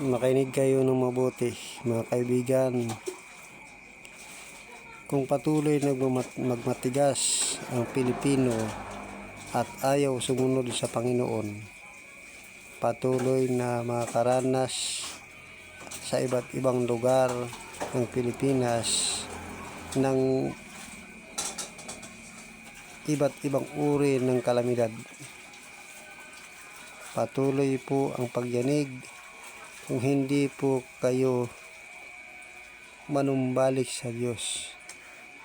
Makinig kayo ng mabuti, mga kaibigan. Kung patuloy na magmatigas ang Pilipino at ayaw sumunod sa Panginoon, patuloy na makaranas sa iba't ibang lugar ng Pilipinas ng iba't ibang uri ng kalamidad. Patuloy po ang pagyanig kung hindi po kayo manumbalik sa Diyos.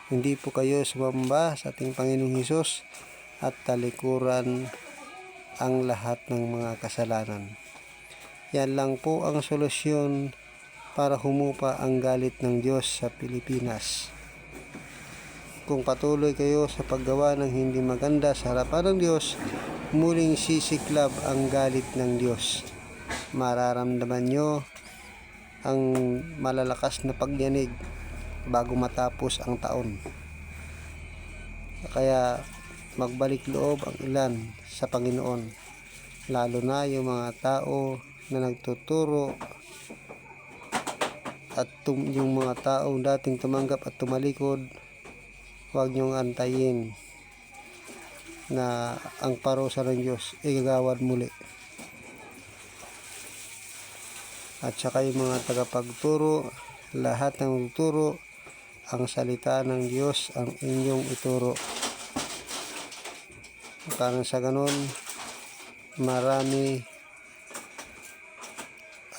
Hindi po kayo sumamba sa ating Panginoong Hesus at talikuran ang lahat ng mga kasalanan. Yan lang po ang solusyon para humupa ang galit ng Diyos sa Pilipinas. Kung patuloy kayo sa paggawa ng hindi maganda sa harapan ng Diyos, muling sisiklab ang galit ng Diyos. Mararamdaman nyo ang malalakas na pagyanig bago matapos ang taon. Kaya magbalik loob ang ilan sa Panginoon, lalo na yung mga tao na nagtuturo at yung mga taong dating tumanggap at tumalikod. Huwag niyong antayin na ang parusa ng Diyos igagawad muli. At saka yung mga tagapagturo, lahat ng magturo, ang salita ng Diyos ang inyong ituro. Para sa ganon, marami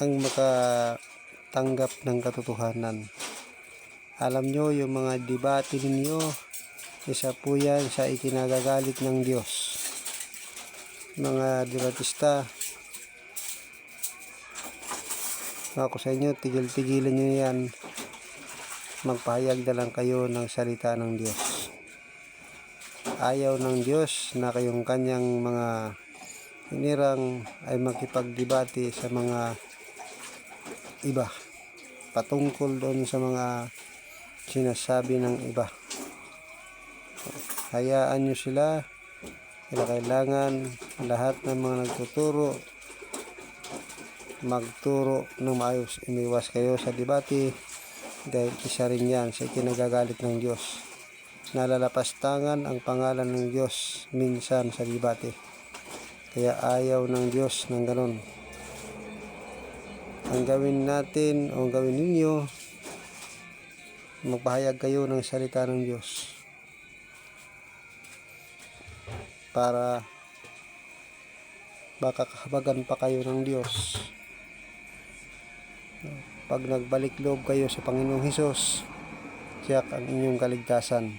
ang makatanggap ng katotohanan. Alam nyo, yung mga debate ninyo, isa po yan sa ikinagagalit ng Diyos. Mga debatista, ako sa inyo, tigil-tigilan nyo yan. Magpahayag na lang kayo ng salita ng Diyos. Ayaw ng Diyos na kayong kanyang mga hinirang ay makipagdebate sa mga iba patungkol doon sa mga sinasabi ng iba. Hayaan nyo sila. Kailangan lahat ng mga nagtuturo magturo ng maayos. Umiwas kayo sa debate dahil isa rin yan sa ikinagagalit ng Diyos. Nalalapastangan ang pangalan ng Diyos minsan sa debate. Kaya ayaw ng Diyos ng ganon. Ang gawin natin o ang gawin ninyo, magpahayag kayo ng salita ng Diyos para baka kahabagan pa kayo ng Diyos. Pag nagbalik loob kayo sa Panginoong Hesus, tiyak ang inyong kaligtasan.